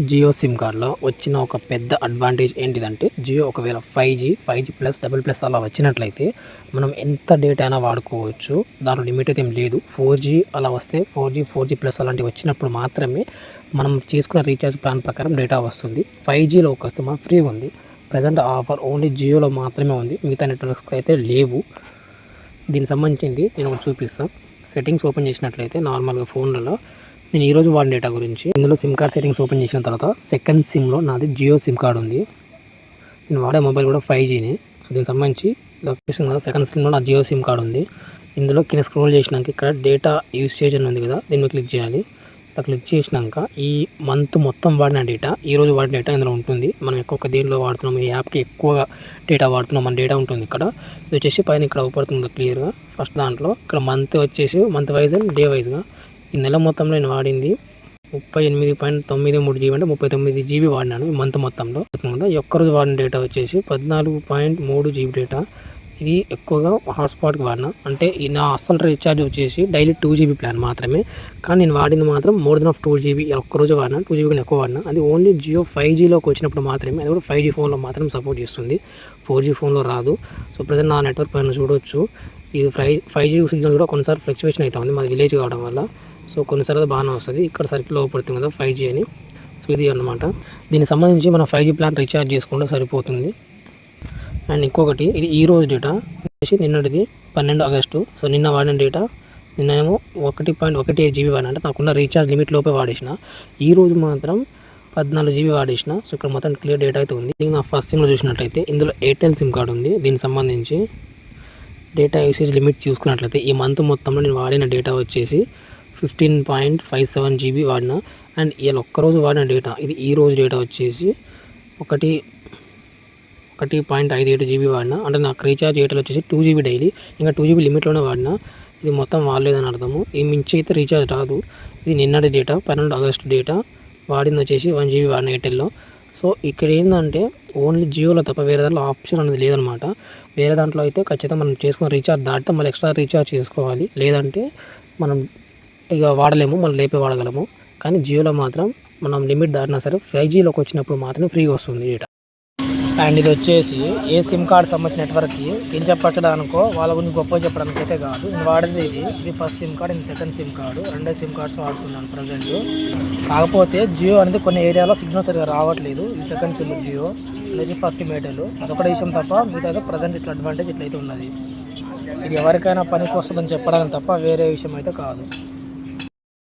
Jio SIM కార్డ్లో వచ్చిన ఒక పెద్ద అడ్వాంటేజ్ ఏంటిదంటే, జియో ఒకవేళ 5G ప్లస్ డబుల్ ప్లస్ అలా వచ్చినట్లయితే మనం ఎంత డేటా అయినా వాడుకోవచ్చు. దాంట్లో లిమిట్ అయితే ఏం లేదు. 4G అలా వస్తే 4G ప్లస్ అలాంటివి వచ్చినప్పుడు మాత్రమే మనం చేసుకున్న రీఛార్జ్ ప్లాన్ ప్రకారం డేటా వస్తుంది. 5Gలోకి వస్తే మాత్రం ఫ్రీ ఉంది. ప్రజెంట్ ఆఫర్ ఓన్లీ జియోలో మాత్రమే ఉంది, మిగతా నెట్వర్క్స్కి అయితే లేవు. దీనికి సంబంధించింది నేను ఒకటి చూపిస్తాను. సెట్టింగ్స్ ఓపెన్ చేసినట్లయితే నార్మల్గా ఫోన్లలో నేను ఈరోజు వాడిన డేటా గురించి ఇందులో సిమ్ కార్డ్ సెట్టింగ్స్ ఓపెన్ చేసిన తర్వాత సెకండ్ సిమ్లో నాది జియో సిమ్ కార్డ్ ఉంది. నేను వాడే మొబైల్ కూడా 5Gనే. సో దీనికి సంబంధించి లొకేషన్ కదా, సెకండ్ సిమ్లో నా జియో సిమ్ కార్డ్ ఉంది. ఇందులో కింద స్క్రోల్ చేసినాక ఇక్కడ డేటా యూసేజ్ అని ఉంది కదా, దీని మీద క్లిక్ చేయాలి. ఇలా క్లిక్ చేసినాక ఈ మంత్ మొత్తం వాడిన డేటా, ఈరోజు వాడిన డేటా ఇందులో ఉంటుంది. మనం ఎక్కువ దేంట్లో వాడుతున్నాం, ఈ యాప్కి ఎక్కువగా డేటా వాడుతున్నాం మన డేటా ఉంటుంది ఇక్కడ. ఇది వచ్చేసి పైన ఇక్కడ అవుపడుతుంది క్లియర్గా. ఫస్ట్ దాంట్లో ఇక్కడ మంత్ వచ్చేసి మంత్ వైజ్ అండ్ డే వైజ్గా ఈ నెల మొత్తంలో నేను వాడింది 38.93 GB అంటే 39 GB వాడినాను ఈ మంత్ మొత్తంలో. ఈ ఒక్కరోజు వాడిన డేటా వచ్చేసి 14.3 GB డేటా. ఇది ఎక్కువగా హాట్స్పాట్కి వాడినా. అంటే నా అసలు రీఛార్జ్ వచ్చేసి డైలీ 2 GB ప్లాన్ మాత్రమే, కానీ నేను వాడింది మాత్రం మోర్ దెన్ 2 GB. ఒక్కరోజు వాడినా 2 GB కన్నా ఎక్కువ వాడినా. అది ఓన్లీ జియో 5Gలోకి వచ్చినప్పుడు మాత్రమే. అది కూడా 5G ఫోన్లో మాత్రం సపోర్ట్ చేస్తుంది, 4G ఫోన్లో రాదు. సో ప్రజెంట్ నా నెట్వర్క్ పైన చూడవచ్చు, ఇది 5G సిగ్నల్ కూడా కొన్నిసార్లు ఫ్లక్చువేషన్ అవుతా ఉంది, మాది విలేజ్ కావడం వల్ల. సో కొన్నిసార్లు బాగానే వస్తుంది. ఇక్కడ సర్కిల్ పడుతుంది కదా 5G అని. సో ఇది అన్నమాట. దీనికి సంబంధించి మన 5G ప్లాన్ రీఛార్జ్ చేసుకుంటే సరిపోతుంది. అండ్ ఇంకొకటి, ఇది ఈ రోజు డేటా వచ్చేసి నిన్నటిది 12 ఆగస్టు. సో నిన్న వాడిన డేటా నిన్నేమో 1.18 GB వాడిన, అంటే నాకున్న రీఛార్జ్ లిమిట్ లోపే వాడేసిన. ఈ రోజు మాత్రం 14 GB వాడేసిన. సో ఇక్కడ మొత్తం క్లియర్ డేటా అయితే ఉంది. దీనికి నా ఫస్ట్ సిమ్లో చూసినట్లయితే ఇందులో ఎయిర్టెల్ సిమ్ కార్డ్ ఉంది. దీనికి సంబంధించి డేటా యూసేజ్ లిమిట్ చూసుకున్నట్లయితే ఈ మంత్ మొత్తంలో నేను వాడిన డేటా వచ్చేసి 15.57 GB వాడిన. అండ్ ఇలా ఒక్కరోజు వాడిన డేటా, ఇది ఈ రోజు డేటా వచ్చేసి 1.57 GB వాడిన. అంటే నాకు రీఛార్జ్ ఎయిర్టెల్ వచ్చేసి 2 GB డైలీ, ఇంకా 2 GB లిమిట్లోనే వాడిన. ఇది మొత్తం వాడలేదని అర్థము. ఈ మించి అయితే రీఛార్జ్ రాదు. ఇది నిన్నటి డేటా 12 ఆగస్టు డేటా. వాడింది వచ్చేసి 1 GB వాడిన ఎయిర్టెల్లో. సో ఇక్కడ ఏంటంటే ఓన్లీ జియోలో తప్ప వేరే దాంట్లో ఆప్షన్ అనేది లేదనమాట. వేరే దాంట్లో అయితే ఖచ్చితంగా మనం చేసుకున్న రీఛార్జ్ దాటితే మళ్ళీ ఎక్స్ట్రా రీఛార్జ్ చేసుకోవాలి, లేదంటే మనం ఇక వాడలేము, మళ్ళీ లేపే వాడగలము. కానీ జియోలో మాత్రం మనం లిమిట్ దాటినా సరే 5Gలోకి వచ్చినప్పుడు మాత్రం ఫ్రీగా వస్తుంది డేటా. అండ్ ఇది వచ్చేసి ఏ సిమ్ కార్డ్ సంబంధించిన నెట్వర్క్కి కించపరచడానికో వాళ్ళ గురించి గొప్ప చెప్పడానికి అయితే కాదు. నేను వాడేది ఇది ఫస్ట్ సిమ్ కార్డ్, ఇది second SIM card. 2 SIM cards వాడుతున్నాను ప్రజెంట్. కాకపోతే జియో అనేది కొన్ని ఏరియాలో సిగ్నల్ సరిగా రావట్లేదు. ఇది సెకండ్ సిమ్ జియో, అనేది ఫస్ట్ సిమ్ ఎయిర్టెల్. అదొకటి విషయం తప్ప మిగతా ప్రజెంట్ ఇట్లా అడ్వాంటేజ్ ఇట్లయితే ఉన్నది. ఇది ఎవరికైనా పనికి వస్తుందని చెప్పడానికి తప్ప వేరే విషయం అయితే కాదు.